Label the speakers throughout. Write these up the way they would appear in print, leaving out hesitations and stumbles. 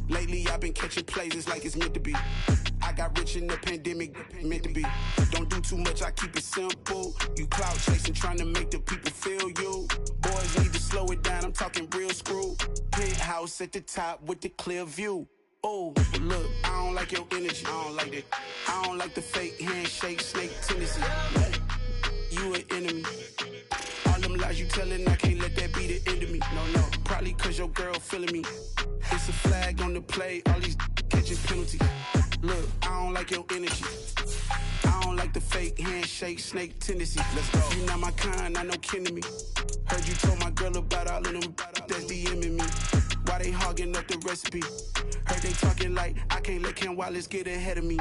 Speaker 1: Lately I've been catching plays, it's like it's meant to be. I got rich in the pandemic, meant to be. Don't do too much, I keep it simple. You clout chasing, trying to make the people feel you. Boys need to slow it down, I'm talking real screw. Penthouse at the top with the clear view. Oh, look, I don't like your energy, I don't like that. I don't like the fake handshake, snake tendency. You an enemy. All them lies you telling, I can't let that be the end of me. No, probably cause your girl feeling me. It's a flag on the play, all these catching penalties. Look, I don't like your energy. I don't like the fake handshake, snake tendency. Let's go. You not my kind, I know kin to me. Heard you told my girl about all of them that's DMing me. Why they hogging up the recipe? Heard they talking like I can't let Ken Wallace get ahead of me.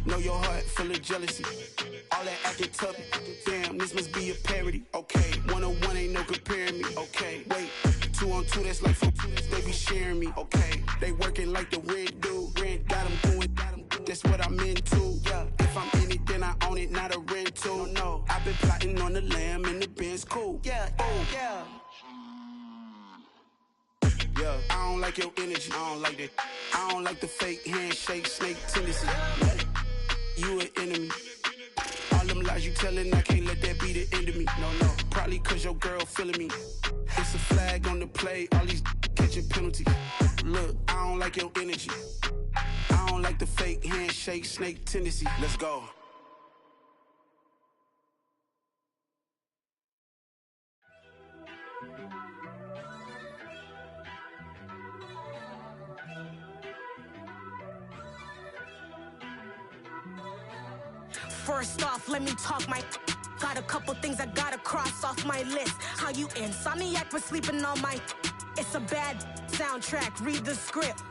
Speaker 1: Know your heart full of jealousy. All that acting tough, damn, this must be a parody. Okay, 1-on-1 ain't no comparing me. Okay, wait, 2-on-2, that's like 4, they be sharing me. Okay, they working like the rent do. Rent got them doing, that's what I'm into. Yeah, if I'm in it, then I own it, not a rental. No, I've been plotting on the lamb and the Benz cool. Yeah, oh, yeah. Yeah, I don't like your energy, I don't like that. I don't like the fake handshake, snake tendency. You an enemy. All them lies you telling, I can't let that be the end of me. No, probably cause your girl feeling me. It's a flag on the play, all these catching penalties. Look, I don't like your energy. I don't like the fake handshake, snake tendency. Let's go.
Speaker 2: First off, let me talk my. Got a couple things I gotta cross off my list. How you insomniac for sleeping on my. It's a bad soundtrack, read the script.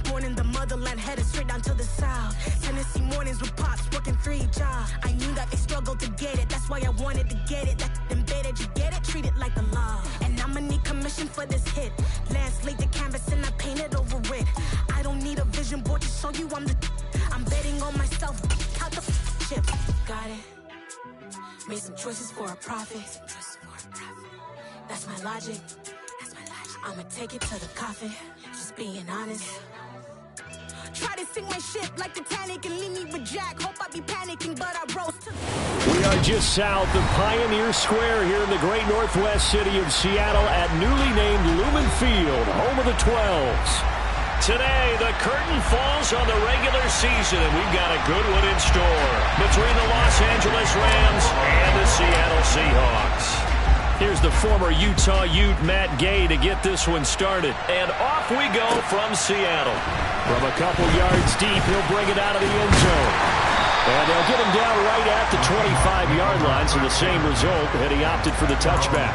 Speaker 2: Born in the motherland, headed straight down to the south. Tennessee mornings with pops, working 3 jobs. I knew that they struggled to get it, that's why I wanted to get it. That embedded, you get it, treat it like the law. And I'ma need commission for this hit. Last laid the canvas and I painted over it. I don't need a vision board to show you I'm the. I'm betting on myself, count the chips. Got it. Made some choices for a profit. That's my logic. I'ma take it to the coffin, just being honest. Try to sink my ship like Titanic and leave me with Jack. Hope I be panicking, but I rose to.
Speaker 3: We are just south of Pioneer Square here in the great northwest city of Seattle at newly named Lumen Field, home of the 12s. Today, the curtain falls on the regular season, and we've got a good one in store between the Los Angeles Rams and the Seattle Seahawks. Here's the former Utah Ute, Matt Gay, to get this one started. And off we go from Seattle. From a couple yards deep, he'll bring it out of the end zone. And they'll get him down right at the 25-yard line, so the same result, and he opted for the touchback.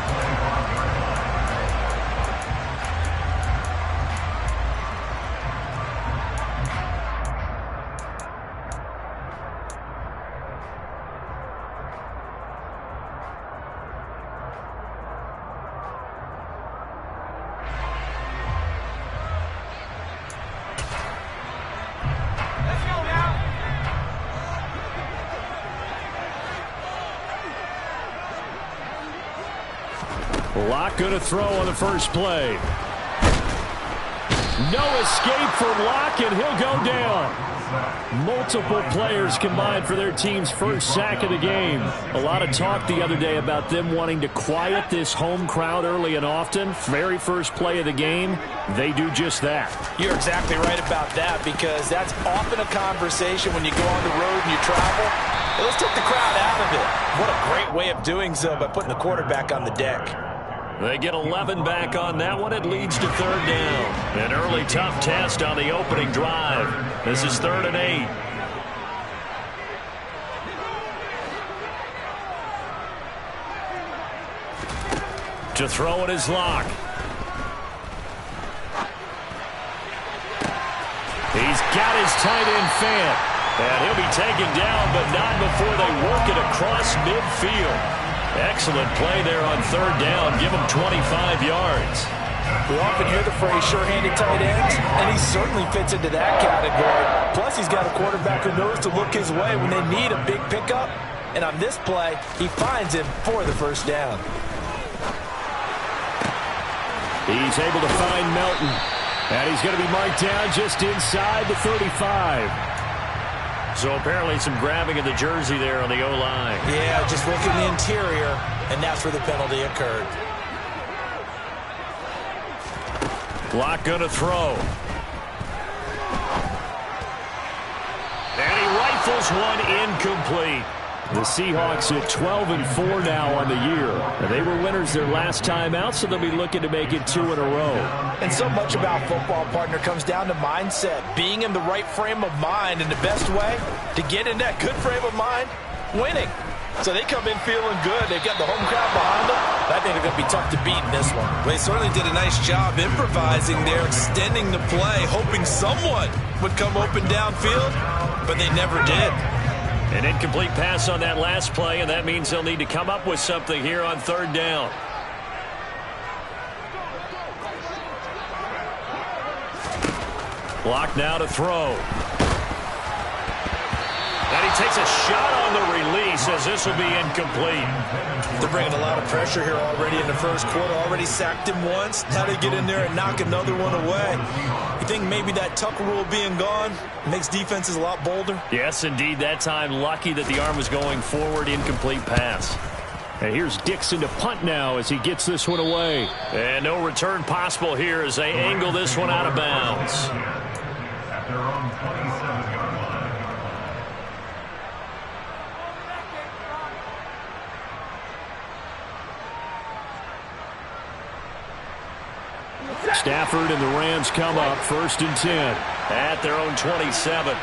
Speaker 3: Locke going to throw on the first play. No escape from Locke, and he'll go down. Multiple players combined for their team's first sack of the game. A lot of talk the other day about them wanting to quiet this home crowd early and often. Very first play of the game, they do just that.
Speaker 4: You're exactly right about that, because that's often a conversation when you go on the road and you travel. Well, let's take the crowd out of it. What a great way of doing so by putting the quarterback on the deck.
Speaker 3: They get 11 back on that one. It leads to third down. An early tough test on the opening drive. This is 3rd and 8. To throw it is Locke. He's got his tight end fan. And he'll be taken down, but not before they work it across midfield. Excellent play there on 3rd down. Give him 25 yards.
Speaker 4: We often hear the phrase sure-handed tight ends, and he certainly fits into that category. Plus, he's got a quarterback who knows to look his way when they need a big pickup. And on this play, he finds him for the first down.
Speaker 3: He's able to find Melton. And he's going to be marked down just inside the 35. So apparently some grabbing of the jersey there on the O-line.
Speaker 4: Yeah, just look in the interior, and that's where the penalty occurred.
Speaker 3: Block going to throw. And he rifles one incomplete. The Seahawks at 12-4 now on the year. They were winners their last time out, so they'll be looking to make it 2 in a row.
Speaker 4: And so much about football, partner, comes down to mindset. Being in the right frame of mind, and the best way to get in that good frame of mind, winning. So they come in feeling good. They've got the home crowd behind them. I think they're going to be tough to beat in this one.
Speaker 5: Well, they certainly did a nice job improvising there, extending the play, hoping someone would come open downfield, but they never did.
Speaker 3: An incomplete pass on that last play, and that means they'll need to come up with something here on 3rd down. Block now to throw. And he takes a shot on the release as this will be incomplete.
Speaker 5: They're bringing a lot of pressure here already in the first quarter. Already sacked him once. Now they get in there and knock another one away. You think maybe that Tucker rule being gone makes defenses a lot bolder?
Speaker 3: Yes, indeed. That time, lucky that the arm was going forward. Incomplete pass. And here's Dixon to punt now as he gets this one away. And no return possible here as they angle this one out of bounds. Stafford and the Rams come up 1st and 10 at their own 27.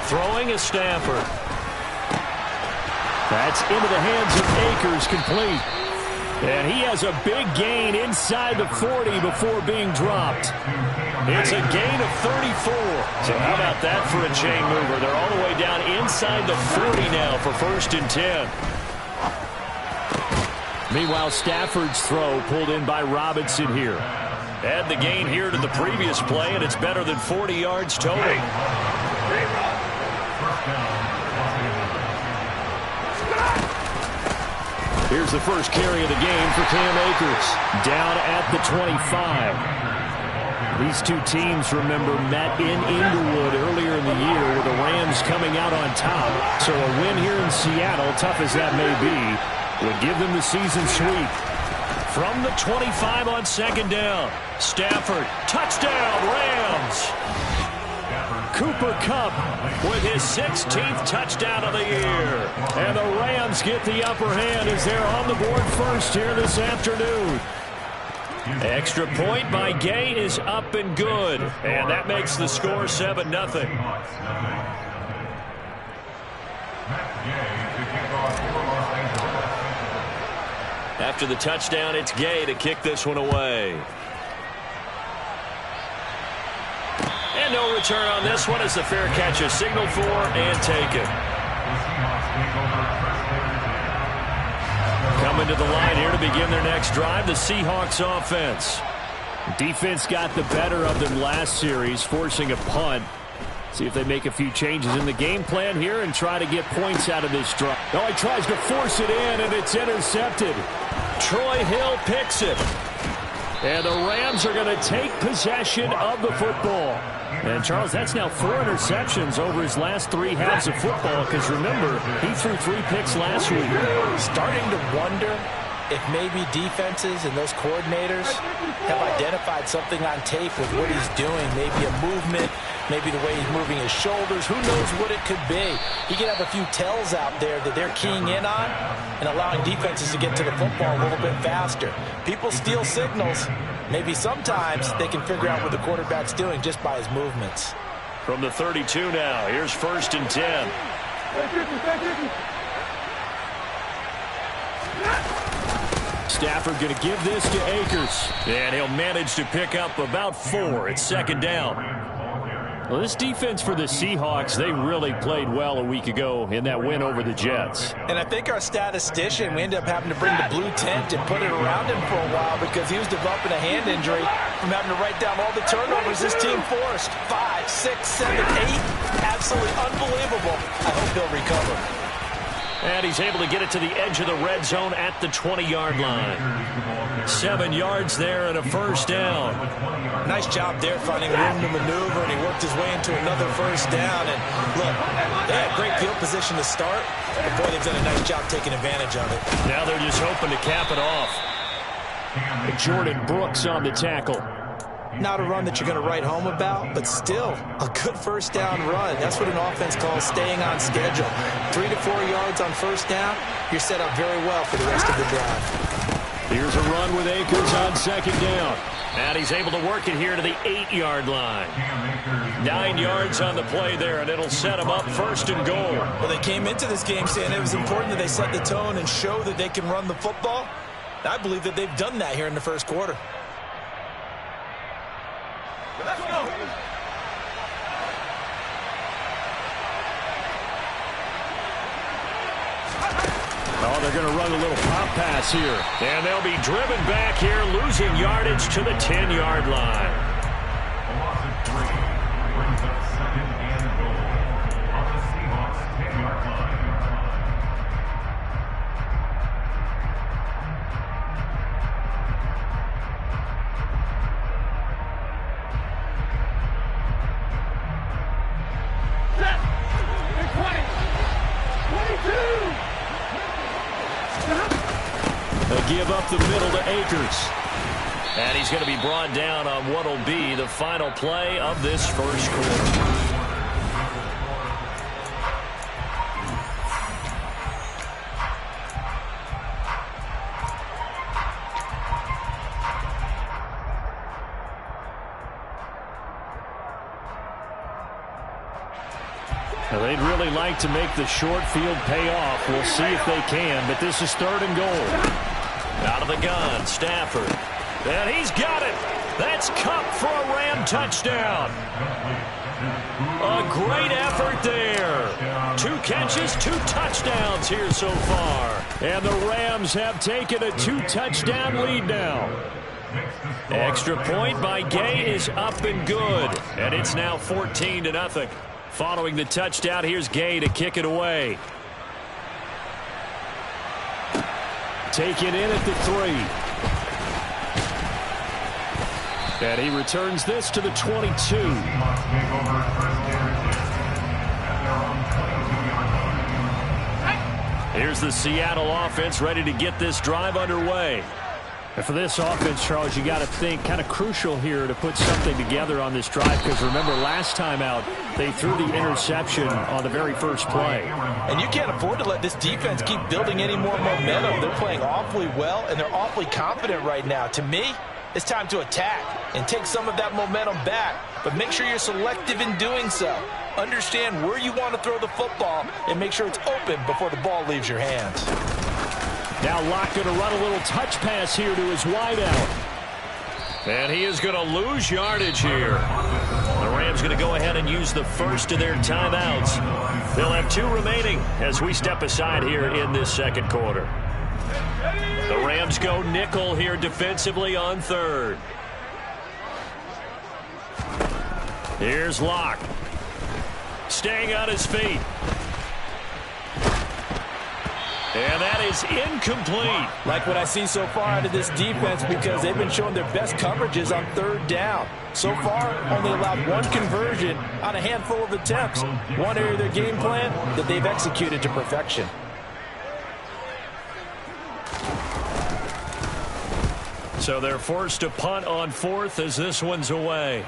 Speaker 3: Throwing is Stafford. That's into the hands of Akers, complete. And he has a big gain inside the 40 before being dropped. It's a gain of 34. So how about that for a chain mover? They're all the way down inside the 40 now for 1st and 10. Meanwhile, Stafford's throw pulled in by Robinson here. Add the gain here to the previous play, and it's better than 40 yards total. Here's the first carry of the game for Cam Akers. Down at the 25. These two teams, remember, met in Inglewood earlier in the year with the Rams coming out on top. So a win here in Seattle, tough as that may be, would give them the season sweep. From the 25 on 2nd down. Stafford, touchdown, Rams. Cooper Kupp with his 16th touchdown of the year. And the Rams get the upper hand as they're on the board first here this afternoon. Extra point by Gay is up and good. And that makes the score 7-0. After the touchdown, it's Gay to kick this one away. And no return on this one as the fair catch is signaled for and taken. Coming to the line here to begin their next drive, the Seahawks offense. Defense got the better of them last series, forcing a punt. See if they make a few changes in the game plan here and try to get points out of this drive. Oh, he tries to force it in, and it's intercepted. Troy Hill picks it. And the Rams are going to take possession of the football. And, Charles, that's now 4 interceptions over his last 3 halves of football because, remember, he threw 3 picks last week.
Speaker 4: Starting to wonder if maybe defenses and those coordinators have identified something on tape with what he's doing. Maybe a movement, maybe the way he's moving his shoulders. Who knows what it could be? He could have a few tells out there that they're keying in on and allowing defenses to get to the football a little bit faster. People steal signals. Maybe sometimes they can figure out what the quarterback's doing just by his movements.
Speaker 3: From the 32 now, here's 1st and 10. Stafford going to give this to Akers. And he'll manage to pick up about 4. It's 2nd down. Well, this defense for the Seahawks, they really played well a week ago in that win over the Jets.
Speaker 4: And I think our statistician, we ended up having to bring the blue tent and put it around him for a while because he was developing a hand injury from having to write down all the turnovers this team forced. 5, 6, 7, 8. Absolutely unbelievable. I hope he'll recover.
Speaker 3: And he's able to get it to the edge of the red zone at the 20-yard line. 7 yards there and a first down.
Speaker 4: Nice job there finding room to maneuver, and he worked his way into another first down. And look, they had great field position to start, but boy, they've done a nice job taking advantage of it.
Speaker 3: Now they're just hoping to cap it off. Jordan Brooks on the tackle.
Speaker 4: Not a run that you're going to write home about, but still a good first down run. That's what an offense calls staying on schedule. 3 to 4 yards on first down, you're set up very well for the rest of the drive.
Speaker 3: Here's a run with Akers on second down. And he's able to work it here to the 8-yard line. 9 yards on the play there, and it'll set him up first and goal.
Speaker 4: Well, they came into this game saying it was important that they set the tone and show that they can run the football. I believe that they've done that here in the first quarter.
Speaker 6: Let's go.
Speaker 3: Oh, they're going to run a little pop pass here. And they'll be driven back here, losing yardage to the 10-yard line.
Speaker 6: A loss of 3 brings up second and goal on the Seahawks 10-yard line.
Speaker 3: They give up the middle to Akers. And he's going to be brought down on what will be the final play of this first quarter. Now, they'd really like to make the short field pay off. We'll see if they can, but this is 3rd and goal. Out of the gun, Stafford. And he's got it. That's Kupp for a Ram touchdown. A great effort there. 2 catches, 2 touchdowns here so far. And the Rams have taken a 2-touchdown lead now. Extra point by Gay is up and good. And it's now 14-0. Following the touchdown, here's Gay to kick it away. Taken in at the 3. And he returns this to the 22. Here's the Seattle offense ready to get this drive underway.
Speaker 7: And for this offense, Charles, you got to think kind of crucial here to put something together on this drive, because remember last time out they threw the interception on the very first play.
Speaker 4: And you can't afford to let this defense keep building any more momentum. They're playing awfully well, and they're awfully confident right now. To me, it's time to attack and take some of that momentum back, but make sure you're selective in doing so. Understand where you want to throw the football and make sure it's open before the ball leaves your hands.
Speaker 3: Now Locke going to run a little touch pass here to his wideout. And he is going to lose yardage here. The Rams going to go ahead and use the first of their timeouts. They'll have 2 remaining as we step aside here in this second quarter. The Rams go nickel here defensively on 3rd. Here's Locke. Staying on his feet. And that is incomplete.
Speaker 4: Like what I see so far out of this defense, because they've been showing their best coverages on 3rd down. So far, only allowed 1 conversion on a handful of attempts. One area of their game plan that they've executed to perfection.
Speaker 3: So they're forced to punt on 4th as this one's away.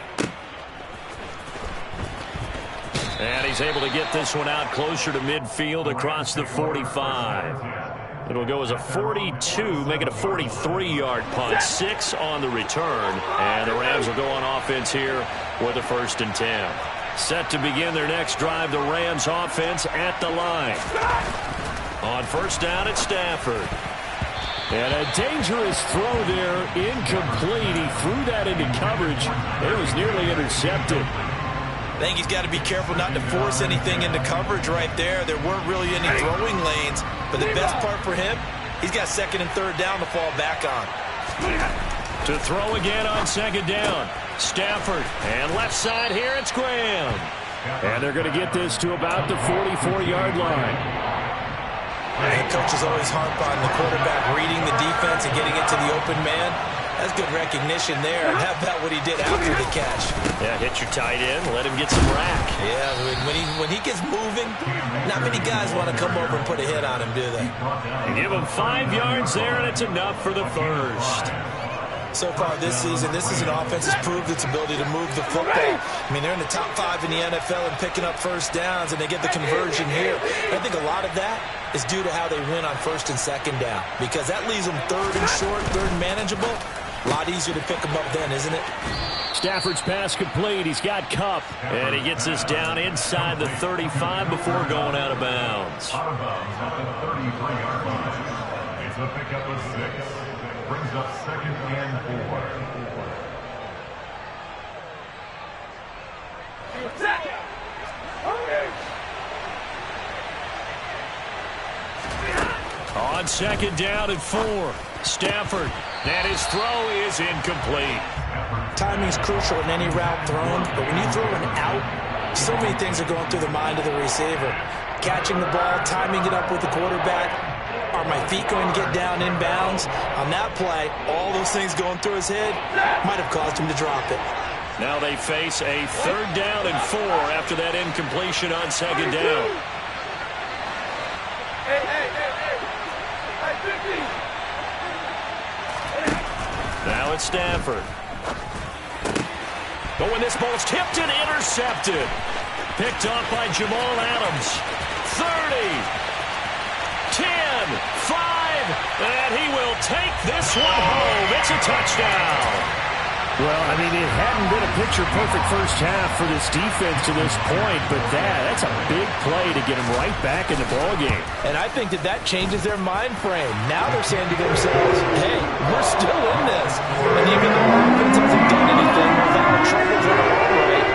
Speaker 3: And he's able to get this one out closer to midfield across the 45. It'll go as a 42, make it a 43-yard punt. 6 on the return. And the Rams will go on offense here with a 1st and 10. Set to begin their next drive, the Rams offense at the line. On 1st down, it's Stafford. And a dangerous throw there, incomplete. He threw that into coverage. It was nearly intercepted.
Speaker 4: I think he's got to be careful not to force anything into coverage right there. There weren't really any throwing lanes, but the best part for him, he's got 2nd and 3rd down to fall back on.
Speaker 3: To throw again on 2nd down. Stafford, and left side here, it's Graham. And they're going to get this to about the 44-yard line.
Speaker 5: coaches always harp on the quarterback reading the defense and getting it to the open man. That's good recognition there. And how about what he did after the catch?
Speaker 3: Yeah, hit your tight end, let him get some rack.
Speaker 5: Yeah, when he gets moving, not many guys want to come over and put a hit on him, do they?
Speaker 3: And give him 5 yards there, and it's enough for the first.
Speaker 5: So far this season, this is an offense that's proved its ability to move the football. I mean, they're in the top 5 in the NFL and picking up first downs, and they get the conversion here. I think a lot of that is due to how they win on first and second down, because that leaves them third and short, third and manageable. A lot easier to pick them up then, isn't it?
Speaker 3: Stafford's pass complete. He's got Kupp, and he gets us down inside the 35 before going out of bounds.
Speaker 6: Out of bounds at the 33-yard line. It's a pickup of 6. Brings up 2nd and 4.
Speaker 3: On 2nd down and 4. Stafford, and his throw is incomplete.
Speaker 5: Timing's crucial in any route thrown, but when you throw an out, so many things are going through the mind of the receiver. Catching the ball, timing it up with the quarterback. Are my feet going to get down inbounds? On that play, all those things going through his head might have caused him to drop it.
Speaker 3: Now they face a 3rd down and 4 after that incompletion on 2nd down. Now it's Stafford. But when this ball's tipped and intercepted. Picked off by Jamal Adams. 30. 10. 5. And he will take this one home. It's a touchdown.
Speaker 7: Well, I mean, it hadn't been a picture-perfect first half for this defense to this point, but that's a big play to get them right back in the ballgame.
Speaker 4: And I think that changes their mind frame. Now they're saying to themselves, hey, we're still in this. And even though our offense hasn't done anything, we're having trouble for the all right,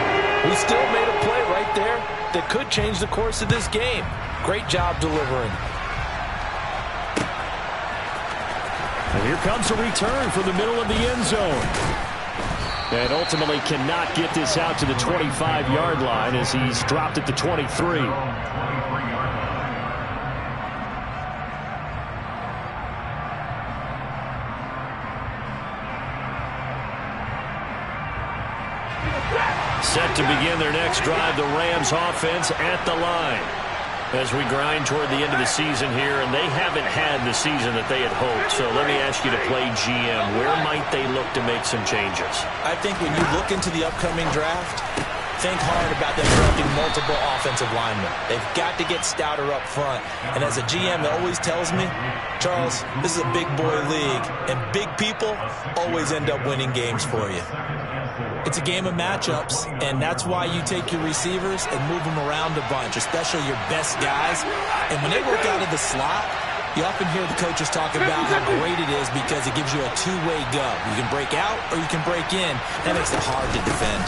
Speaker 4: we still made a play right there that could change the course of this game. Great job delivering.
Speaker 3: And here comes a return from the middle of the end zone. And ultimately cannot get this out to the 25-yard line as he's dropped at the 23. Set to begin their next drive, the Rams offense at the line. As we grind toward the end of the season here, and they haven't had the season that they had hoped. So let me ask you to play GM. Where might they look to make some changes?
Speaker 5: I think when you look into the upcoming draft, think hard about them drafting multiple offensive linemen. They've got to get stouter up front. And as a GM, it always tells me, Charles, this is a big boy league, and big people always end up winning games for you. It's a game of matchups, and that's why you take your receivers and move them around a bunch, especially your best guys. And when they work out of the slot, you often hear the coaches talk about how great it is because it gives you a two-way go. You can break out or you can break in. That makes it hard to defend.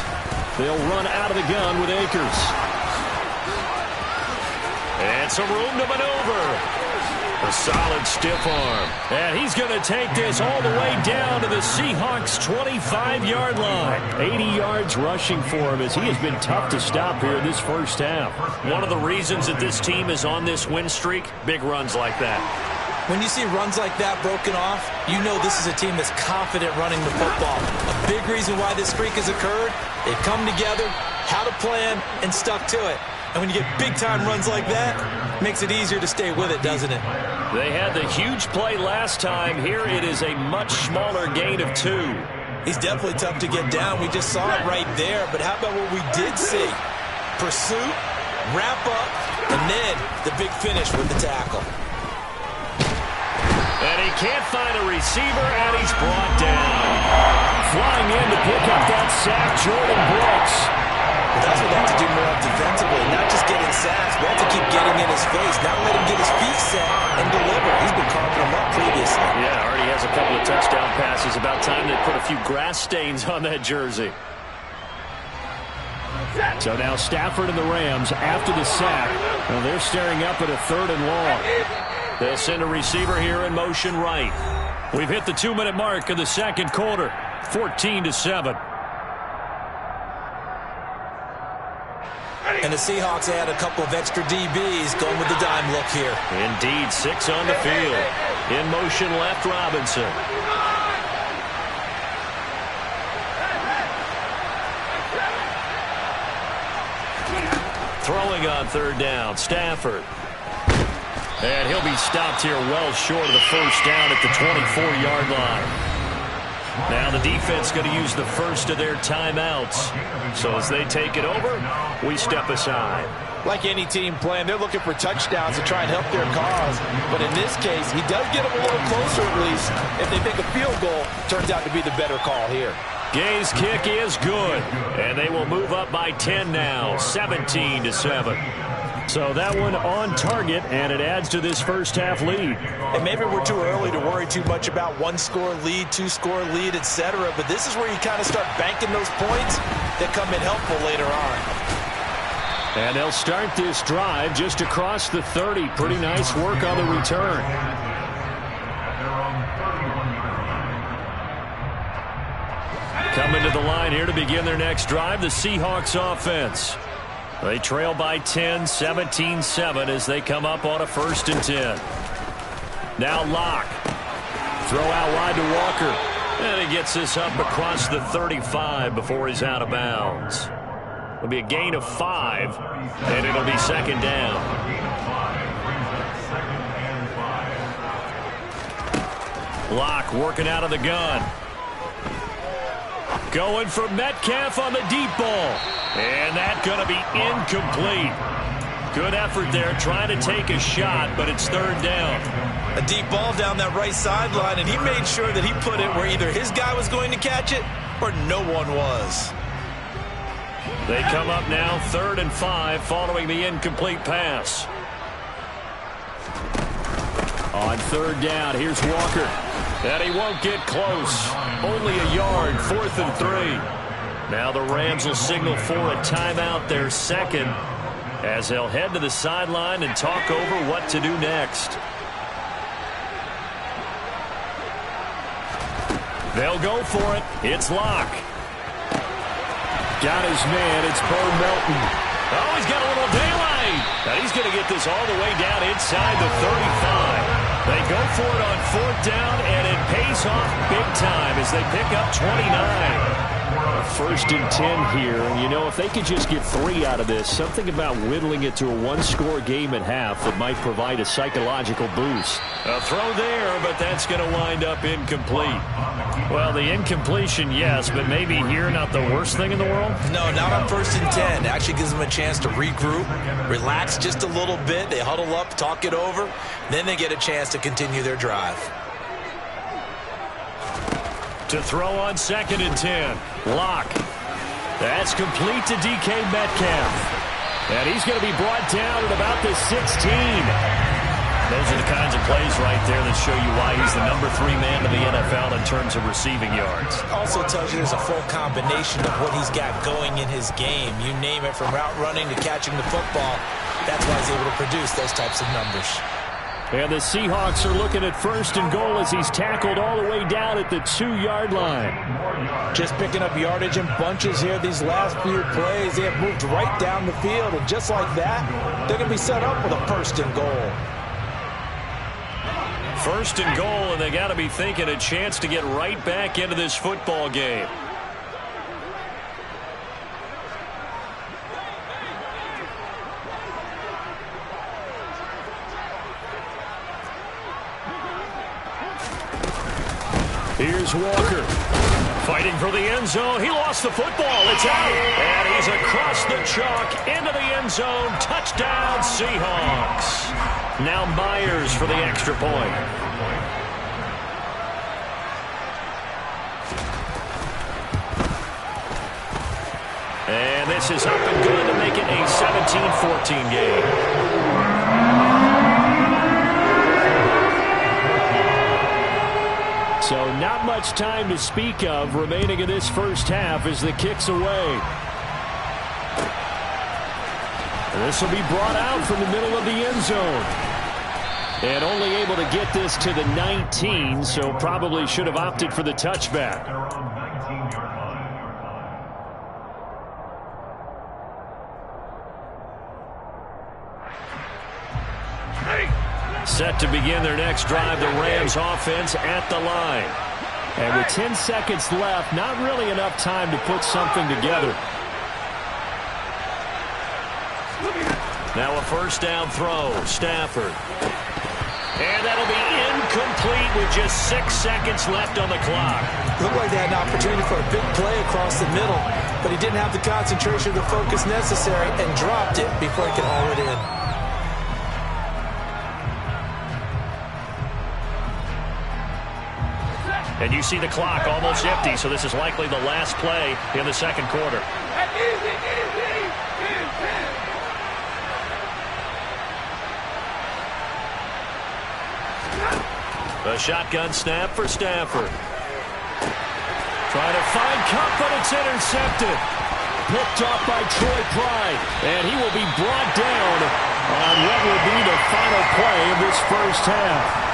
Speaker 3: They'll run out of the gun with Akers. And some room to maneuver. A solid stiff arm. And he's going to take this all the way down to the Seahawks' 25-yard line. 80 yards rushing for him as he has been tough to stop here in this first half. One of the reasons that this team is on this win streak, big runs like that.
Speaker 5: When you see runs like that broken off, you know this is a team that's confident running the football. A big reason why this streak has occurred, they've come together, had a plan, and stuck to it. And when you get big-time runs like that, it makes it easier to stay with it, doesn't it?
Speaker 3: They had the huge play last time. Here it is a much smaller gain of 2.
Speaker 5: He's definitely tough to get down. We just saw it right there. But how about what we did see? Pursuit, wrap up, and then the big finish with the tackle.
Speaker 3: And he can't find a receiver, and he's brought down. Flying in to pick up that sack, Jordan Brooks.
Speaker 5: That's what they have to do more defensively, not just getting sacks, but have to keep getting in his face, not let him get his feet set and deliver. He's been carving them up previously.
Speaker 3: Yeah, already has a couple of touchdown passes. About time they put a few grass stains on that jersey. So now Stafford and the Rams after the sack. Well, they're staring up at a 3rd and long. They'll send a receiver here in motion right. We've hit the 2-minute mark of the second quarter. 14-7.
Speaker 5: And And the Seahawks add a couple of extra DBs going with the dime look here.
Speaker 3: Indeed, 6 on the field. In motion left, Robinson. Throwing on third down, Stafford. And he'll be stopped here well short of the first down at the 24-yard line. Now the defense going to use the first of their timeouts. So as they take it over, we step aside.
Speaker 4: Like any team playing, they're looking for touchdowns to try and help their cause. But in this case, he does get them a little closer at least. If they make a field goal, turns out to be the better call here.
Speaker 3: Gay's kick is good. And they will move up by 10 now, 17-7. So that one on target, and it adds to this first half lead.
Speaker 5: And maybe we're too early to worry too much about one-score lead, two-score lead, etc. But this is where you kind of start banking those points that come in helpful later on.
Speaker 3: And they'll start this drive just across the 30. Pretty nice work on the return. Coming to the line here to begin their next drive, the Seahawks offense. They trail by 10, 17-7 as they come up on a 1st and 10. Now Locke. Throw out wide to Walker. And he gets this up across the 35 before he's out of bounds. It'll be a gain of 5, and it'll be 2nd down. Locke working out of the gun. Going for Metcalf on the deep ball. And that's going to be incomplete. Good effort there trying to take a shot, but it's 3rd down.
Speaker 5: A deep ball down that right sideline, and he made sure that he put it where either his guy was going to catch it or no one was.
Speaker 3: They come up now 3rd and 5 following the incomplete pass. On 3rd down, here's Walker. And he won't get close. Only a yard, 4th and 3. Now the Rams will signal for a timeout, their 2nd, as they'll head to the sideline and talk over what to do next. They'll go for it. It's Locke. Got his man. It's Bo Melton. Oh, he's got a little daylight. And he's going to get this all the way down inside the 35. They go for it on 4th down, and it pays off big time as they pick up 29. 1st and 10 here, and you know, if they could just get 3 out of this, something about whittling it to a one-score game at half that might provide a psychological boost. A throw there, but that's going to wind up incomplete. Well, the incompletion, yes, but maybe here not the worst thing in the world?
Speaker 5: No, not on 1st and 10. It actually gives them a chance to regroup, relax just a little bit. They huddle up, talk it over, then they get a chance to continue their drive.
Speaker 3: To throw on 2nd and 10. Locke. That's complete to DK Metcalf. And he's going to be brought down at about the 16. Those are the kinds of plays right there that show you why he's the number 3 man in the NFL in terms of receiving yards.
Speaker 5: Also tells you there's a full combination of what he's got going in his game. You name it, from route running to catching the football. That's why he's able to produce those types of numbers.
Speaker 3: And the Seahawks are looking at 1st and goal as he's tackled all the way down at the 2-yard line.
Speaker 4: Just picking up yardage in bunches here these last few plays. They have moved right down the field, and just like that, they're going to be set up with a 1st and goal.
Speaker 3: 1st and goal, and they got to be thinking a chance to get right back into this football game. Here's Walker. Fighting for the end zone. He lost the football. It's out. And he's across the chalk into the end zone. Touchdown, Seahawks. Now Myers for the extra point. And this is up and good to make it a 17-14 game. So not much time to speak of remaining in this first half as the kick's away. And this will be brought out from the middle of the end zone. And only able to get this to the 19, so probably should have opted for the touchback. Set to begin their next drive, the Rams offense at the line.
Speaker 7: And with 10 seconds left, not really enough time to put something together.
Speaker 3: Now a first down throw, Stafford. And that'll be incomplete with just 6 seconds left on the clock.
Speaker 4: Looked like they had an opportunity for a big play across the middle, but he didn't have the concentration or the focus necessary and dropped it before he could haul it in.
Speaker 3: And you see the clock almost empty, so this is likely the last play in the second quarter. A shotgun snap for Stafford. Trying to find Cup, but it's intercepted.
Speaker 7: Picked off by Troy Pride, and he will be brought down on what will be the final play of this first half.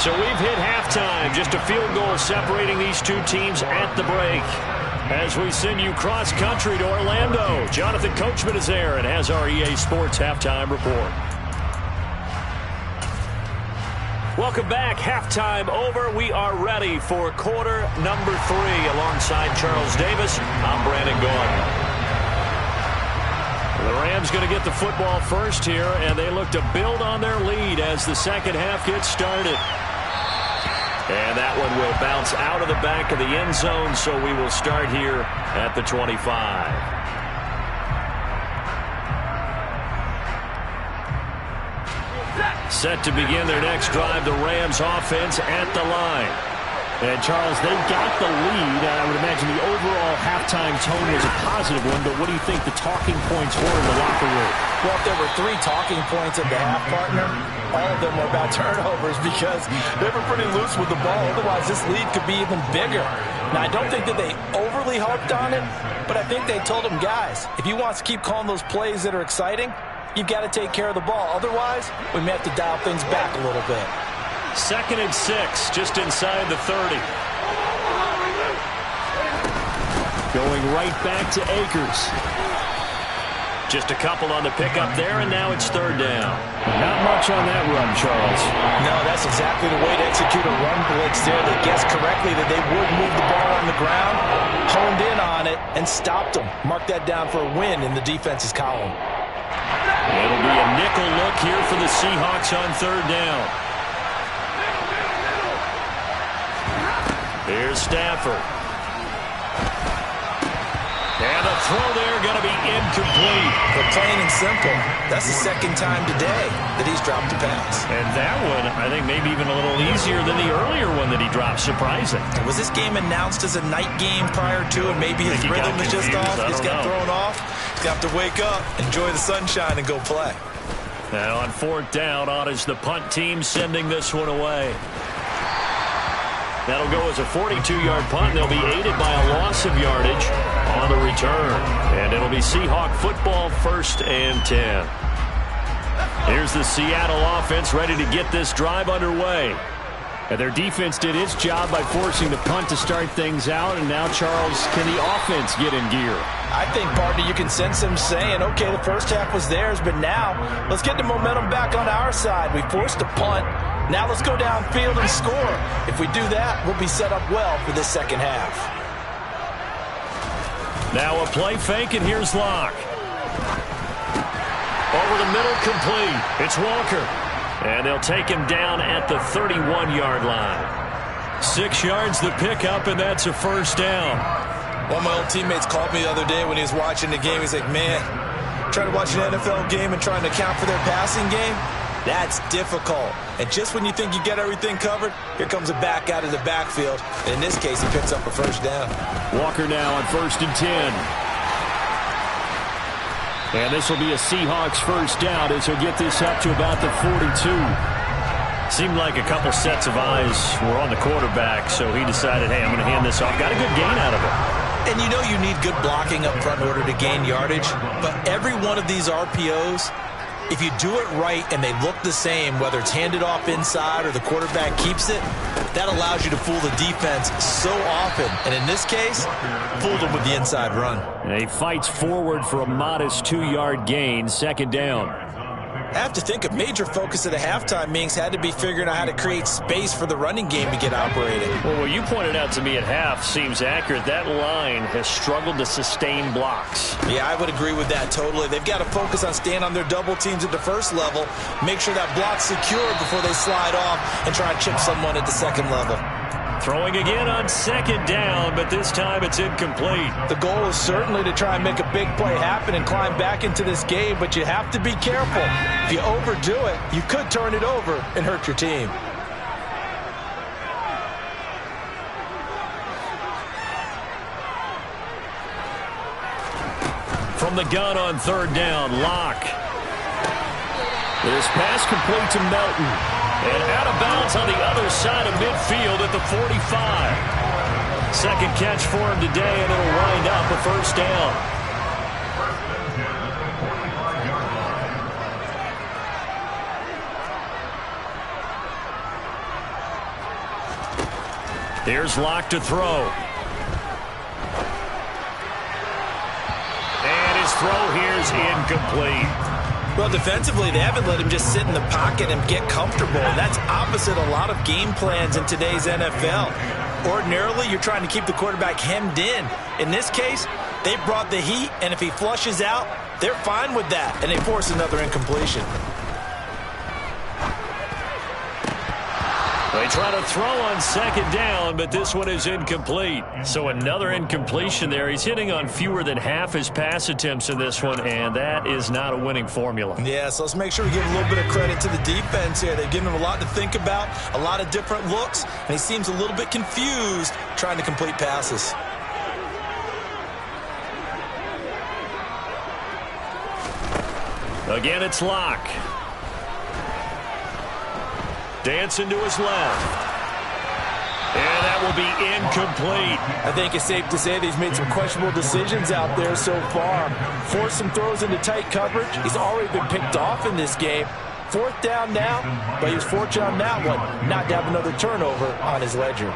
Speaker 3: So we've hit halftime. Just a field goal separating these two teams at the break. As we send you cross-country to Orlando, Jonathan Coachman is there and has our EA Sports halftime report. Welcome back. Halftime over. We are ready for quarter number 3. Alongside Charles Davis, I'm Brandon Gordon. The Rams going to get the football first here, and they look to build on their lead as the second half gets started. And that one will bounce out of the back of the end zone, so we will start here at the 25. Set to begin their next drive, the Rams offense at the line.
Speaker 7: And, Charles, they got the lead. I would imagine the overall halftime tone was a positive one, but what do you think the talking points were in the locker room?
Speaker 4: Well, if there were 3 talking points at the half, partner, all of them were about turnovers because they were pretty loose with the ball. Otherwise, this lead could be even bigger. Now, I don't think that they overly harped on it, but I think they told them, guys, if you want to keep calling those plays that are exciting, you've got to take care of the ball. Otherwise, we may have to dial things back a little bit.
Speaker 3: 2nd and 6, just inside the 30.
Speaker 7: Going right back to Akers.
Speaker 3: Just a couple on the pickup there, and now it's 3rd down.
Speaker 7: Not much on that run, Charles.
Speaker 4: No, that's exactly the way to execute a run blitz there. They guessed correctly that they would move the ball on the ground, honed in on it, and stopped them. Mark that down for a win in the defense's column.
Speaker 3: It'll be a nickel look here for the Seahawks on 3rd down. Here's Stafford. And the throw there going to be incomplete.
Speaker 4: But plain and simple, that's the 2nd time today that he's dropped a pass.
Speaker 3: And that one, I think, maybe even a little easier than the earlier one that he dropped. Surprising.
Speaker 4: Was this game announced as a night game prior to, and maybe his rhythm is just off? He's got thrown off. He's got to wake up, enjoy the sunshine, and go play.
Speaker 3: Now on 4th down, on is the punt team sending this one away. That'll go as a 42-yard punt. They'll be aided by a loss of yardage on the return. And it'll be Seahawk football, 1st and 10. Here's the Seattle offense ready to get this drive underway.
Speaker 7: And their defense did its job by forcing the punt to start things out. And now, Charles, can the offense get in gear?
Speaker 4: I think, partner, you can sense them saying, okay, the first half was theirs, but now let's get the momentum back on our side. We forced a punt. Now let's go downfield and score. If we do that, we'll be set up well for this second half.
Speaker 3: Now a play fake, and here's Locke. Over the middle, complete. It's Walker. And they'll take him down at the 31-yard line. 6 yards the pickup, and that's a 1st down.
Speaker 4: One of my old teammates called me the other day when he was watching the game. He's like, man, trying to watch an NFL game and trying to account for their passing game, that's difficult. And just when you think you get everything covered, here comes a back out of the backfield. And in this case, he picks up a 1st down.
Speaker 7: Walker now on 1st and 10. And this will be a Seahawks 1st down as he'll get this up to about the 42.
Speaker 3: Seemed like a couple sets of eyes were on the quarterback, so he decided, hey, I'm going to hand this off. Got a good gain out of it.
Speaker 5: And you know you need good blocking up front in order to gain yardage, but every one of these RPOs, if you do it right and they look the same, whether it's handed off inside or the quarterback keeps it, that allows you to fool the defense so often. And in this case, fooled them with the inside run.
Speaker 7: And he fights forward for a modest 2-yard gain, 2nd down.
Speaker 5: I have to think a major focus of the halftime meetings had to be figuring out how to create space for the running game to get operating.
Speaker 7: Well, what you pointed out to me at half seems accurate. That line has struggled to sustain blocks.
Speaker 5: Yeah, I would agree with that totally. They've got to focus on staying on their double teams at the first level, make sure that block's secure before they slide off and try and chip someone at the second level.
Speaker 7: Throwing again on second down, but this time it's incomplete.
Speaker 4: The goal is certainly to try and make a big play happen and climb back into this game, but you have to be careful. If you overdo it, you could turn it over and hurt your team.
Speaker 7: From the gun on third down, Locke. This pass complete to Melton. And out of bounds on the other side of midfield at the 45. Second catch for him today, and it'll wind up a first down. Here's Locke to throw. And his throw here is incomplete.
Speaker 5: Well, defensively, they haven't let him just sit in the pocket and get comfortable. And that's opposite a lot of game plans in today's NFL. Ordinarily, you're trying to keep the quarterback hemmed in. In this case, they brought the heat, and if he flushes out, they're fine with that, and they force another incompletion.
Speaker 7: They try to throw on second down, but this one is incomplete. So another incompletion there. He's hitting on fewer than half his pass attempts in this one, and that is not a winning formula.
Speaker 5: Yeah, so let's make sure we give a little bit of credit to the defense here. They've given him a lot to think about, a lot of different looks, and he seems a little bit confused trying to complete passes.
Speaker 7: Again, it's Locke. Dancing to his left. And that will be incomplete.
Speaker 4: I think it's safe to say that he's made some questionable decisions out there so far. Forced some throws into tight coverage. He's already been picked off in this game. Fourth down now, but he was fortunate on that one not to have another turnover on his ledger.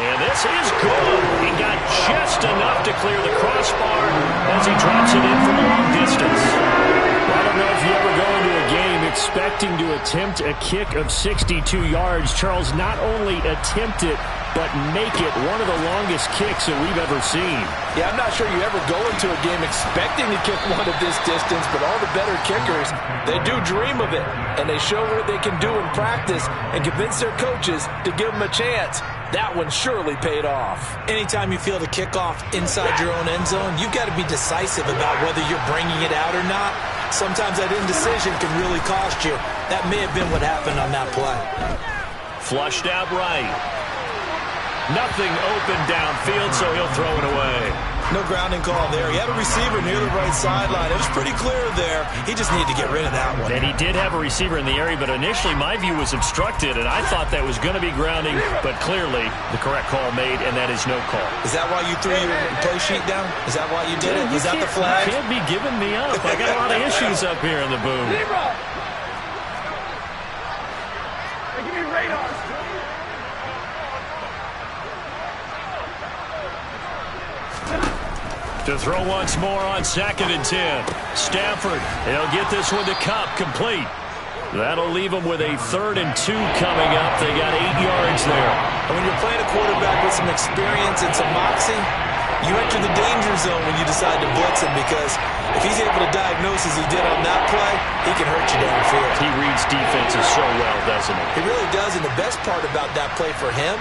Speaker 7: And this is good. He got just enough to clear the crossbar as he drops it in from long distance. I don't know if you ever go into a game expecting to attempt a kick of 62 yards. Charles, not only attempt it, but make it one of the longest kicks that we've ever seen.
Speaker 4: Yeah, I'm not sure you ever go into a game expecting to kick one of this distance, but all the better kickers, they do dream of it, and they show what they can do in practice and convince their coaches to give them a chance. That one surely paid off.
Speaker 5: Anytime you feel the kickoff inside your own end zone, you've got to be decisive about whether you're bringing it out or not. Sometimes that indecision can really cost you. That may have been what happened on that play.
Speaker 7: Flushed out right. Nothing open downfield, so he'll throw it away.
Speaker 5: No grounding call there. He had a receiver near the right sideline. It was pretty clear there. He just needed to get rid of that one.
Speaker 7: And he did have a receiver in the area, but initially my view was obstructed, and I thought that was going to be grounding, but clearly the correct call made, and that is no call.
Speaker 5: Is that why you threw your play sheet down? Is that why you did it? Was that the flag?
Speaker 7: You can't be giving me up. I got a lot of issues up here in the booth.
Speaker 8: Give me radar.
Speaker 7: To throw once more on 2nd and 10. Stafford, he'll get this one to Kupp, complete. That'll leave them with a 3rd and 2 coming up. They got 8 yards there.
Speaker 5: And when you're playing a quarterback with some experience and some moxie, you enter the danger zone when you decide to blitz him, because if he's able to diagnose as he did on that play, he can hurt you downfield.
Speaker 7: He reads defenses so well, doesn't he?
Speaker 5: He really does, and the best part about that play for him,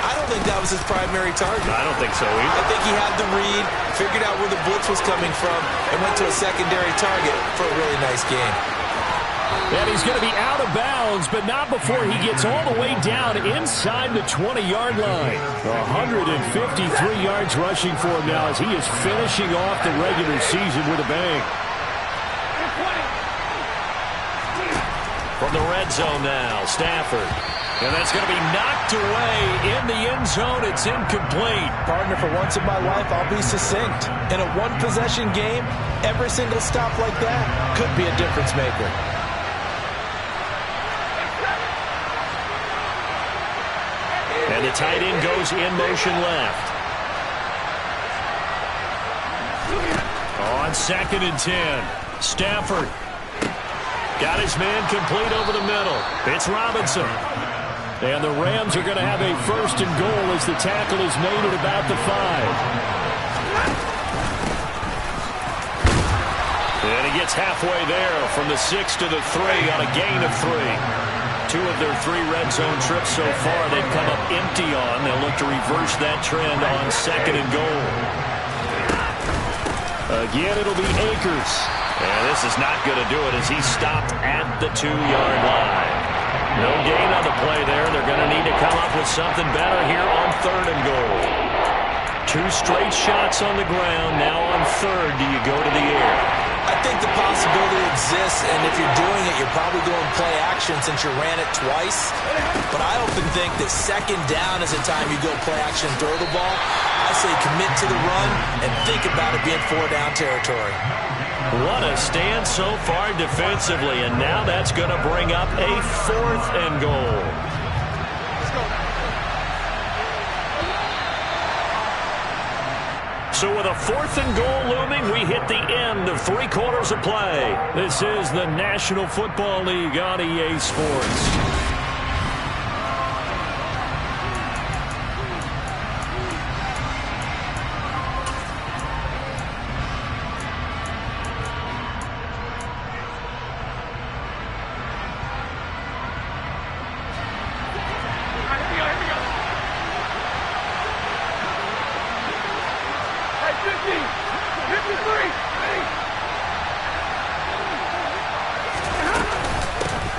Speaker 5: I don't think that was his primary target.
Speaker 7: I don't think so either.
Speaker 5: I think he had the read, figured out where the blitz was coming from, and went to a secondary target for a really nice game.
Speaker 7: And he's going to be out of bounds, but not before he gets all the way down inside the 20-yard line. 153 yards rushing for him now as he is finishing off the regular season with a bang. From the red zone now, Stafford. And that's going to be knocked away in the end zone. It's incomplete.
Speaker 4: Partner, for once in my life, I'll be succinct. In a one-possession game, every single stop like that could be a difference maker.
Speaker 7: And the tight end goes in motion left.
Speaker 3: On 2nd and 10, Stafford got his man complete over the middle. It's Robinson. And the Rams are going to have a 1st and goal as the tackle is made at about the 5. And he gets halfway there from the 6 to the 3 on a gain of 3. 2 of their 3 red zone trips so far they've come up empty on. They'll look to reverse that trend on 2nd and goal. Again, it'll be Akers.
Speaker 7: And this is not going to do it as he's stopped at the 2-yard line. No gain on the play there. They're going to need to come up with something better here on 3rd and goal.
Speaker 3: 2 straight shots on the ground. Now on 3rd, do you go to the air?
Speaker 5: I think the possibility exists, and if you're doing it, you're probably going play action since you ran it twice. But I often think that 2nd down is the time you go play action, throw the ball. I say commit to the run and think about it being 4-down territory.
Speaker 3: What a stand so far defensively, and now that's going to bring up a 4th and goal. So with a 4th and goal looming, we hit the end of 3 quarters of play. This is the National Football League on EA Sports.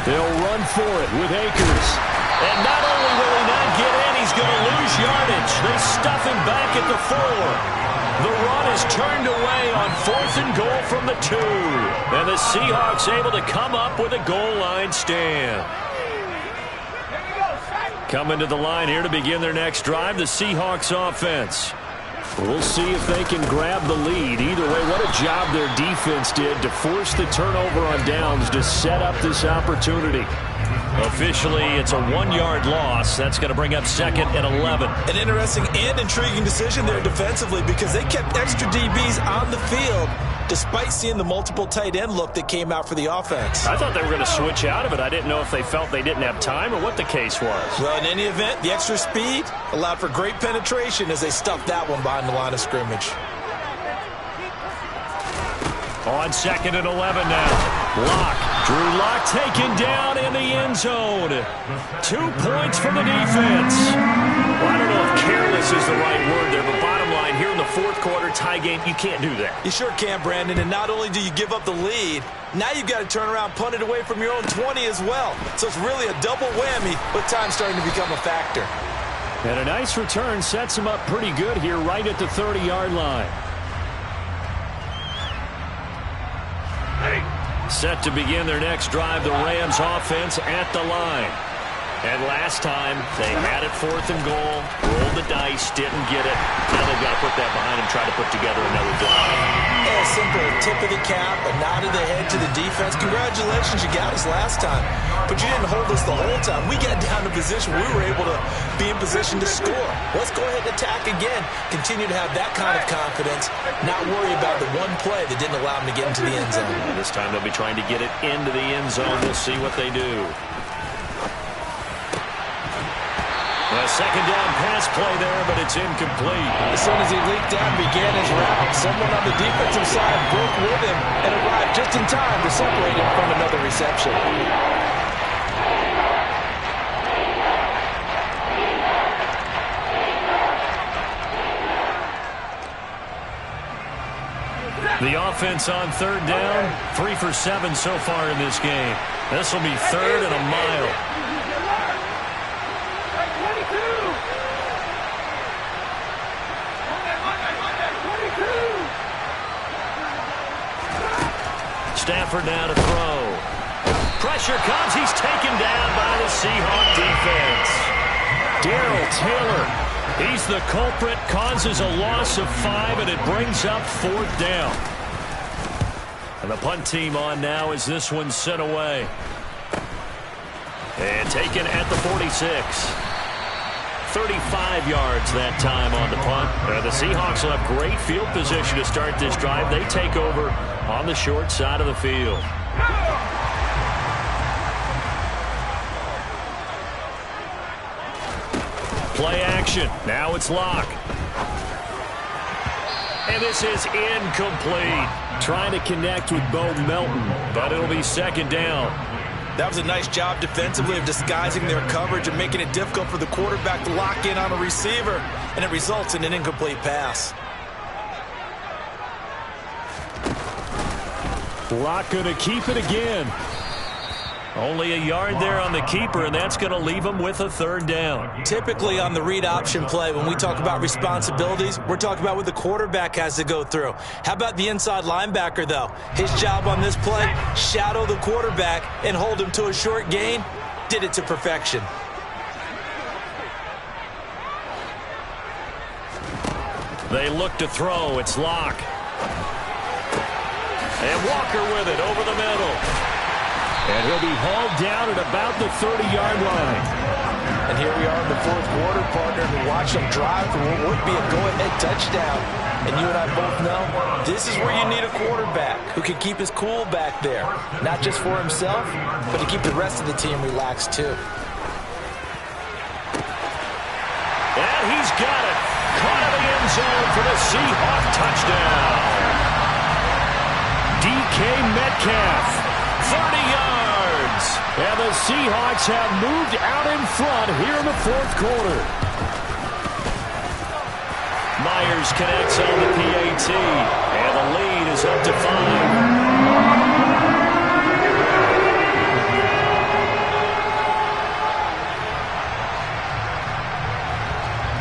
Speaker 3: They'll run for it with Akers. And not only will he not get in, he's going to lose yardage. They stuff him back at the 4. The run is turned away on 4th and goal from the 2. And the Seahawks able to come up with a goal line stand. Coming to the line here to begin their next drive, the Seahawks offense. We'll see if they can grab the lead. Either way, what a job their defense did to force the turnover on downs to set up this opportunity. Officially, it's a 1-yard loss. That's going to bring up 2nd and 11.
Speaker 5: An interesting and intriguing decision there defensively because they kept extra DBs on the field despite seeing the multiple tight end look that came out for the offense.
Speaker 3: I thought they were going to switch out of it. I didn't know if they felt they didn't have time or what the case was.
Speaker 5: Well, in any event, the extra speed allowed for great penetration as they stuffed that one behind the line of scrimmage.
Speaker 3: On 2nd and 11 now. Drew Lock taken down in the end zone. 2 points for the defense. Well, I don't know if careless is the right word there, but bottom line, here in the 4th quarter tie game, you can't do that.
Speaker 5: You sure can, Brandon, and not only do you give up the lead, now you've got to turn around, punt it away from your own 20 as well. So it's really a double whammy, but time's starting to become a factor.
Speaker 3: And a nice return sets him up pretty good here right at the 30-yard line. Set to begin their next drive, the Rams offense at the line. And last time, they had it 4th and goal, rolled the dice, didn't get it. Now they've got to put that behind and try to put together another drive.
Speaker 5: Yeah, simple tip of the cap, a nod of the head to the defense. Congratulations, you got us last time. But you didn't hold us the whole time. We got down to position. We were able to be in position to score. Let's go ahead and attack again. Continue to have that kind of confidence. Not worry about the one play that didn't allow them to get into the end zone.
Speaker 3: And this time they'll be trying to get it into the end zone. We'll see what they do. A 2nd down pass play there, but it's incomplete.
Speaker 5: As soon as he leaped down, began his route, someone on the defensive side broke with him and arrived just in time to separate him from another reception.
Speaker 3: The offense on 3rd down, 3 for 7 so far in this game. This will be 3rd and a mile. Stafford now to throw. Pressure comes. He's taken down by the Seahawk defense. Darrell Taylor, he's the culprit, causes a loss of 5, and it brings up 4th down. And the punt team on now as this one's sent away. And taken at the 46. 35 yards that time on the punt. The Seahawks will have great field position to start this drive. They take over on the short side of the field. Play action. Now it's Locke. And this is incomplete. Trying to connect with Bo Melton, but it'll be second down.
Speaker 5: That was a nice job defensively of disguising their coverage and making it difficult for the quarterback to lock in on a receiver, and it results in an incomplete pass.
Speaker 3: Locke going to keep it again. Only a yard there on the keeper, and that's going to leave him with a third down.
Speaker 5: Typically on the read option play, when we talk about responsibilities, we're talking about what the quarterback has to go through. How about the inside linebacker, though? His job on this play, shadow the quarterback and hold him to a short gain. Did it to perfection.
Speaker 3: They look to throw. It's Locke. And Walker with it over the middle. And he'll be hauled down at about the 30-yard line.
Speaker 5: And here we are in the fourth quarter, partner, and watch them drive for what would be a go-ahead touchdown. And you and I both know this is where you need a quarterback who can keep his cool back there. Not just for himself, but to keep the rest of the team relaxed, too.
Speaker 3: And he's got it. Caught in the end zone for the Seahawk touchdown. DK Metcalf. 30 yards. And the Seahawks have moved out in front here in the fourth quarter. Myers connects on the PAT. And the lead is up to 5.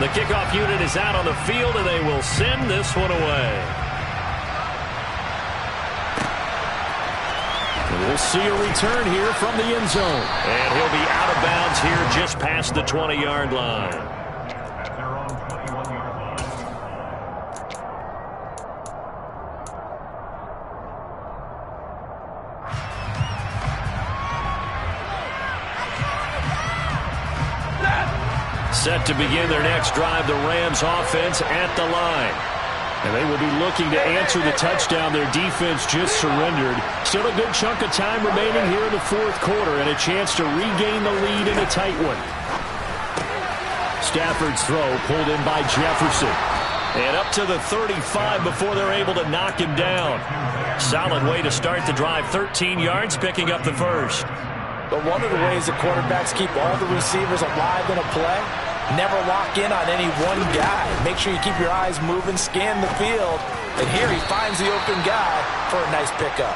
Speaker 3: The kickoff unit is out on the field, and they will send this one away. We'll see a return here from the end zone. And he'll be out of bounds here just past the 20-yard line.
Speaker 6: They're on 21-yard line.
Speaker 3: Set to begin their next drive, the Rams offense at the line. And they will be looking to answer the touchdown their defense just surrendered. Still a good chunk of time remaining here in the fourth quarter and a chance to regain the lead in a tight one. Stafford's throw pulled in by Jefferson. And up to the 35 before they're able to knock him down. Solid way to start the drive. 13 yards, picking up the first.
Speaker 5: But one of the ways that quarterbacks keep all the receivers alive in a play, never lock in on any one guy. Make sure you keep your eyes moving, scan the field. And here he finds the open guy for a nice pickup.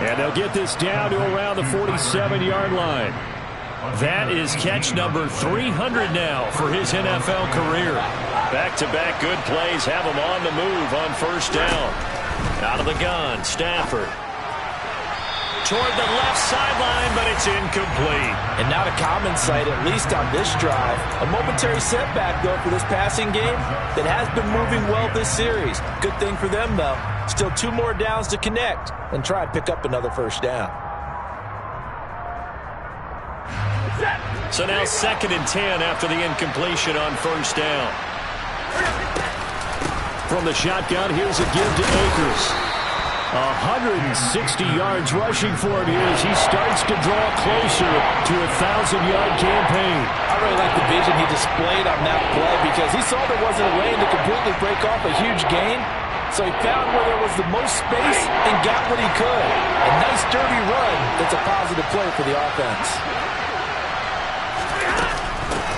Speaker 3: And they'll get this down to around the 47-yard line. That is catch number 300 now for his NFL career. Back-to-back good plays have him on the move on first down. Out of the gun, Stafford. Toward the left sideline, but it's incomplete.
Speaker 5: And not a common sight, at least on this drive. A momentary setback, though, for this passing game that has been moving well this series. Good thing for them, though. Still 2 more downs to connect and try and pick up another first down.
Speaker 3: So now 2nd and 10 after the incompletion on first down. From the shotgun, here's a give to Akers. 160 yards rushing for him here as he starts to draw closer to a 1,000-yard campaign.
Speaker 5: I really like the vision he displayed on that play because he saw there wasn't a lane to completely break off a huge gain. So he found where there was the most space and got what he could. A nice, dirty run that's a positive play for the offense.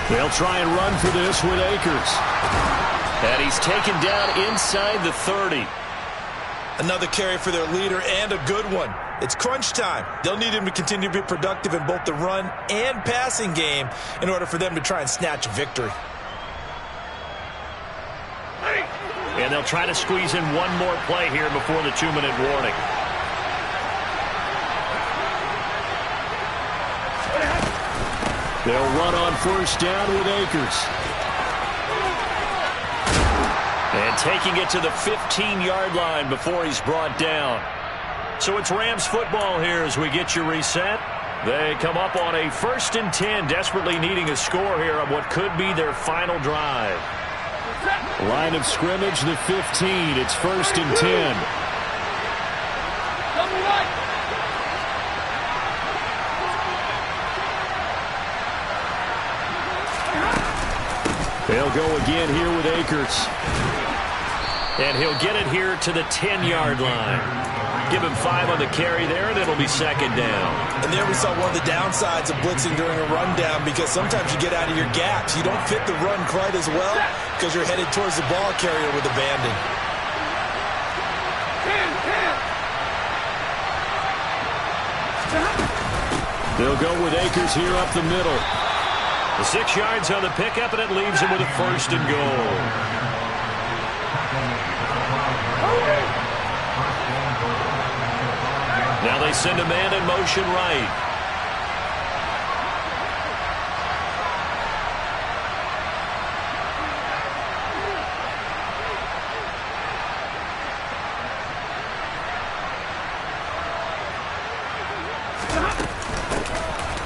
Speaker 3: They'll try and run for this with Akers. And he's taken down inside the 30.
Speaker 5: Another carry for their leader and a good one. It's crunch time. They'll need him to continue to be productive in both the run and passing game in order for them to try and snatch a victory.
Speaker 3: And they'll try to squeeze in one more play here before the 2-minute warning. They'll run on first down with Akers. And taking it to the 15-yard line before he's brought down. So it's Rams football here as we get you reset. They come up on a 1st and 10, desperately needing a score here on what could be their final drive.
Speaker 7: Line of scrimmage, the 15. It's 1st and 10. They'll go again here with Akers.
Speaker 3: And he'll get it here to the 10-yard line. Give him 5 on the carry there, and it'll be 2nd down.
Speaker 5: And there we saw one of the downsides of blitzing during a rundown, because sometimes you get out of your gaps. You don't fit the run quite as well because you're headed towards the ball carrier with abandon.
Speaker 7: They'll go with Akers here up the middle.
Speaker 3: The 6 yards on the pickup, and it leaves him with a 1st and goal. Now they send a man in motion right.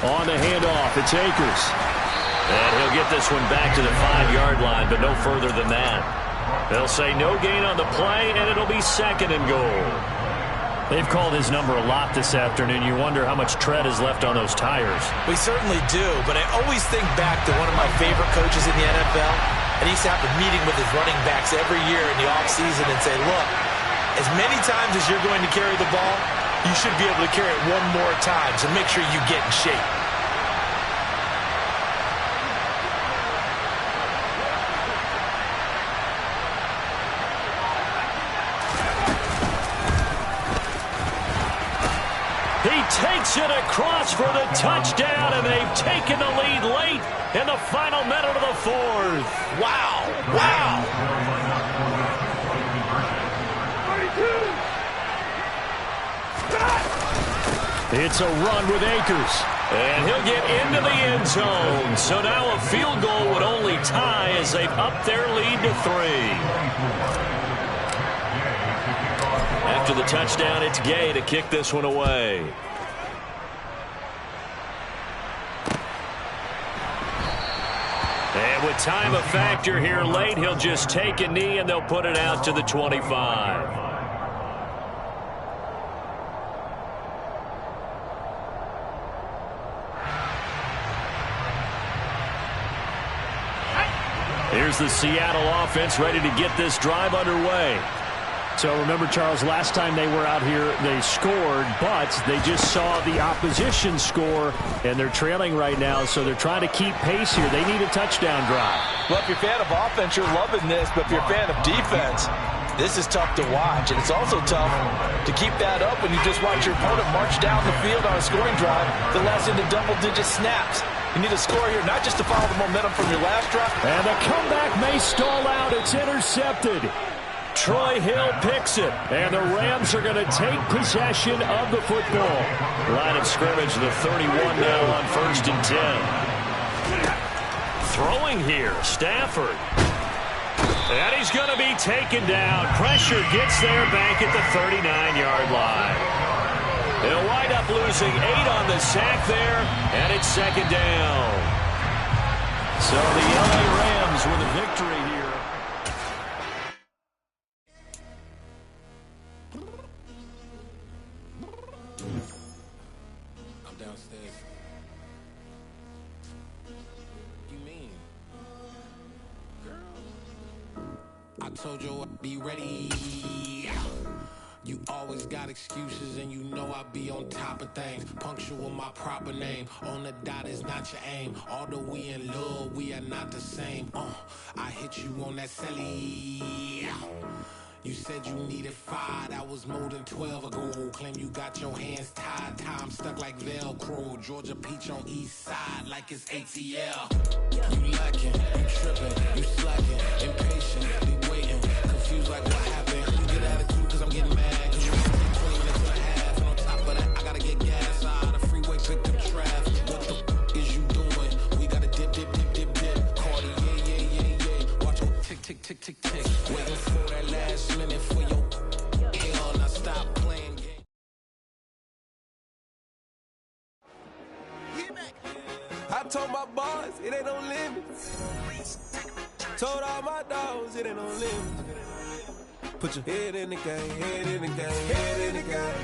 Speaker 7: On the handoff, it's Akers.
Speaker 3: And he'll get this one back to the 5-yard line, but no further than that. They'll say no gain on the play, and it'll be 2nd and goal.
Speaker 7: They've called his number a lot this afternoon. You wonder how much tread is left on those tires.
Speaker 5: We certainly do, but I always think back to one of my favorite coaches in the NFL, and he used to have a meeting with his running backs every year in the offseason and say, look, as many times as you're going to carry the ball, you should be able to carry it one more time, so make sure you get in shape.
Speaker 3: Takes it across for the touchdown, and they've taken the lead late in the final minute of the 4th.
Speaker 5: Wow. Wow.
Speaker 7: It's a run with Akers.
Speaker 3: And he'll get into the end zone. So now a field goal would only tie as they've upped their lead to 3. After the touchdown, it's Gay to kick this one away. And with time a factor here late, he'll just take a knee and they'll put it out to the 25. Here's the Seattle offense ready to get this drive underway.
Speaker 7: So remember, Charles, last time they were out here, they scored, but they just saw the opposition score, and they're trailing right now, so they're trying to keep pace here. They need a touchdown drive.
Speaker 5: Well, if you're a fan of offense, you're loving this, but if you're a fan of defense, this is tough to watch, and it's also tough to keep that up when you just watch your opponent march down the field on a scoring drive that lasts into double-digit snaps. You need a score here, not just to follow the momentum from your last drive.
Speaker 7: And the comeback may stall out. It's intercepted. Troy Hill picks it, and the Rams are going to take possession of the football.
Speaker 3: Line of scrimmage, the 31 now on 1st and 10. Throwing here, Stafford. And he's going to be taken down. Pressure gets there back at the 39-yard line. They'll wind up losing 8 on the sack there, and it's 2nd down. So the LA Rams with a victory here.
Speaker 1: I told you I'd be ready. You always got excuses and you know I be on top of things. Punctual my proper name. On the dot is not your aim. Although we in love, we are not the same. I hit you on that celly. You said you needed 5, that was more than 12 ago. Claim you got your hands tied, time stuck like Velcro. Georgia Peach on east side like it's ATL. You lacking, you tripping, you slacking, impatient, be waiting, confused like what happened. You get attitude cause I'm getting mad, cause you 20 minutes and a half. And on top of that, I gotta get gas out of the freeway, picked up traffic. What the is you doing? We gotta dip, dip, dip, dip, dip. Cardi, yeah. Watch your tick, tick, tick, tick, tick. Waiting for that last minute for your hell, now stop playing games.
Speaker 9: told my boys, it ain't no limits. Told all my dogs, it ain't no limits. Put your head in the game, head in the game, head in the game.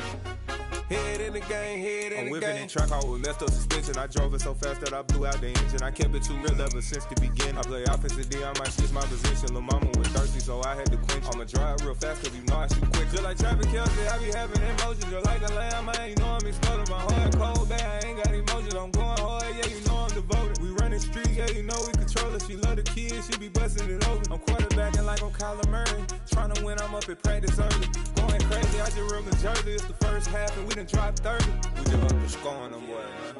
Speaker 9: Head in the game, head in the game. I'm whipping and track out with messed up suspension. I drove it so fast that I blew out the engine. I kept it too real ever since the beginning. I play offensive D, I might switch my position. Lil' mama was thirsty, so I had to quench. I'ma drive real fast, cause you know I shoot quick. Just like traffic Kelsey, I be having emotions. Just like a lamb, man, you know I'm exploding. My heart cold, bad, I ain't got emotions. I'm going hard, yeah, you know I'm devoted. We running streets, yeah, you know we control it. She love the kids, she be busting it over. I'm quarterbacking like I'm Kyler Murray. Trying to win, I'm up at practice early. Going crazy, I just real the jersey. It's the first half and we done dropped 30. We just up to scoring them, boy, man.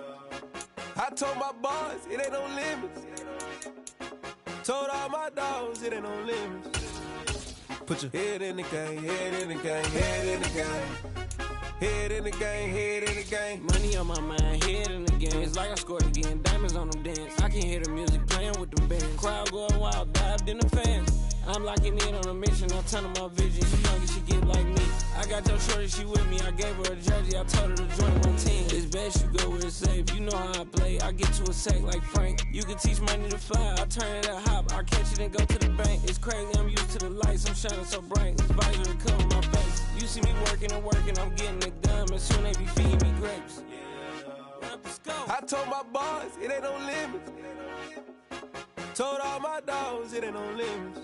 Speaker 9: I told my boys, it ain't no limits. Told all my dogs, it ain't no limits. Put your head in the game, head in the game, head in the game. Head in the game, head in the game.
Speaker 10: Money on my mind, head in the game. It's like I scored again, diamonds on them dance. I can hear the music playing with the bands. Crowd going wild, dived in the fans. I'm locking in on a mission, I'm turning my vision. You young, she get like me. I got your shorty, she with me. I gave her a jersey, I told her to join my team. It's best you go where it's safe. You know how I play, I get to a sack like Frank. You can teach money to fly, I turn it up hop. I catch it and go to the bank. It's crazy, I'm used to the lights, I'm shining so bright. This visor cover my face. You see me working and working, I'm getting it done. And soon they be feeding me grapes. Let's go.
Speaker 9: I told my boys, it ain't no limits. Told all my dogs, it ain't no limits.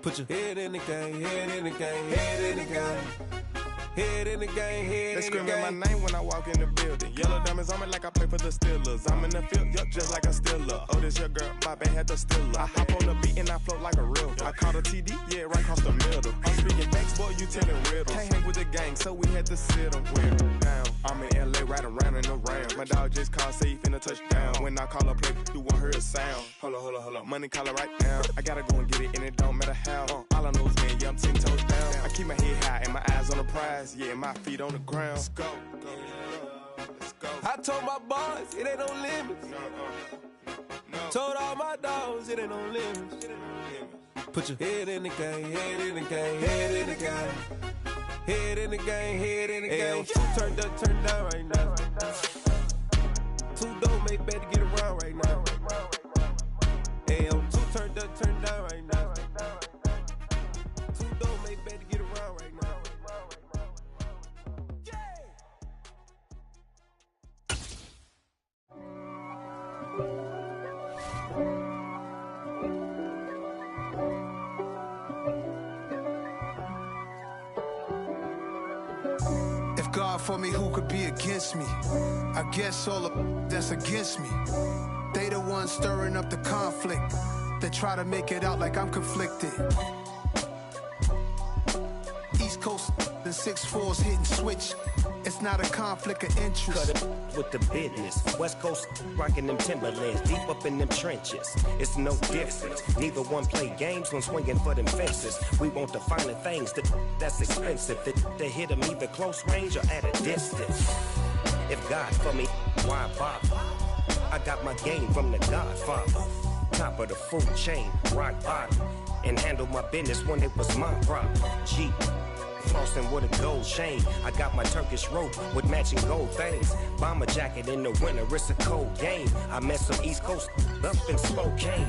Speaker 9: Put your head in the game, head in the game, head in the game. Head in the game, head in the game. They screaming my name when I walk in the building. Yellow diamonds on me like I play for the Steelers. I'm in the field, yup, just like a Steeler. Oh, this your girl, my band had the Steeler. I hop on the beat and I float like a real. I caught a TD, yeah, right across the middle. I'm speaking facts, boy, you telling riddles. Can't hang with the gang, so we had to sit them down. I'm in LA, riding around and around. My dog just called, say he finna touch down. When I call a play, you won't hear a sound. Hold up, money caller right now. I gotta go and get it, and it don't matter how. All I know is, man, yeah, I'm 10 toes down. I keep my head high and my eyes on the prize. Yeah, my feet on the ground. Let's go. Let's go. I told my boys, it ain't no limits. No. Told all my dogs, it ain't no limits. Put your head in the game, head in the game, head in the game. Head in the game, head in the game. Turned up, turned down right now. Two dope make better get around right now. Hey, I'm two turned up, turned down right now. Two dope make better get around right now.
Speaker 1: If God for me, who could be against me? I guess all of that's against me. They the ones stirring up the conflict. They try to make it out like I'm conflicted. East Coast, the 6'4s hitting switch. It's not a conflict of interest.
Speaker 11: Cut it with the business. West Coast rocking them Timberlands, deep up in them trenches. It's no difference. Neither one play games when swinging for them fences. We want the finer things that's expensive. They hit them either close range or at a distance. If God for me, why bother? I got my game from the Godfather. Top of the food chain, rock bottom. And handle my business when it was my problem. G. Flossing with a gold chain. I got my Turkish rope with matching gold things. Bomber jacket in the winter, it's a cold game. I met some East Coast up in Spokane.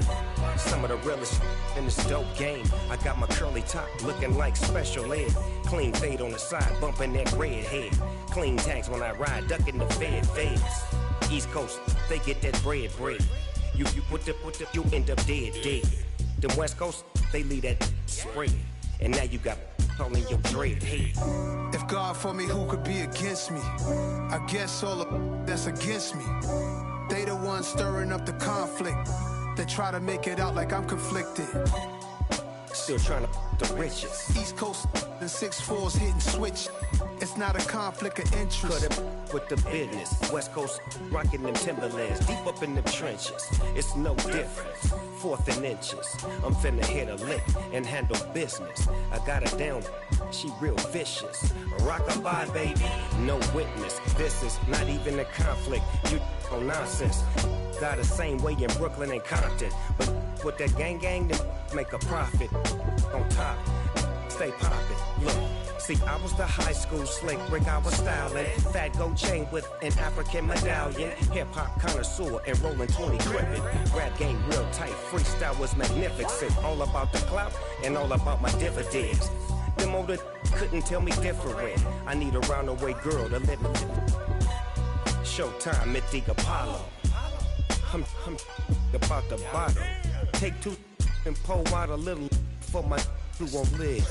Speaker 11: Some of the realest in this dope game. I got my curly top looking like special ed. Clean fade on the side, bumping that red head. Clean tags when I ride, ducking the feds. East Coast, they get that bread. You you end up dead. Them West Coast, they leave that spread. And now you got all in your dread head.
Speaker 1: If God for me, who could be against me? I guess all of that's against me. They the ones stirring up the conflict. They try to make it out like I'm conflicted.
Speaker 11: Still trying to the riches.
Speaker 1: East Coast, the 6'4s hitting switch. It's not a conflict of interest.
Speaker 11: Cut it with the business. West Coast rocking them Timberlands, deep up in them trenches. It's no difference. 4th and inches. I'm finna hit a lick and handle business. I got her down, she real vicious. Rock-a-bye, baby, no witness. This is not even a conflict. You on nonsense. Got the same way in Brooklyn and Compton. But with that gang, then make a profit. On top, stay poppin'. Look, See, I was the high school slick brick, I was styling. Fat gold chain with an African medallion. Hip-hop connoisseur and rolling 20 gripping. Rap game real tight, freestyle was magnificent. All about the clout and all about my dividends. Them older couldn't tell me different. I need a roundaway girl to live with. Showtime at the Apollo. I'm about the bottom. Take two and pour out a little for my who won't live.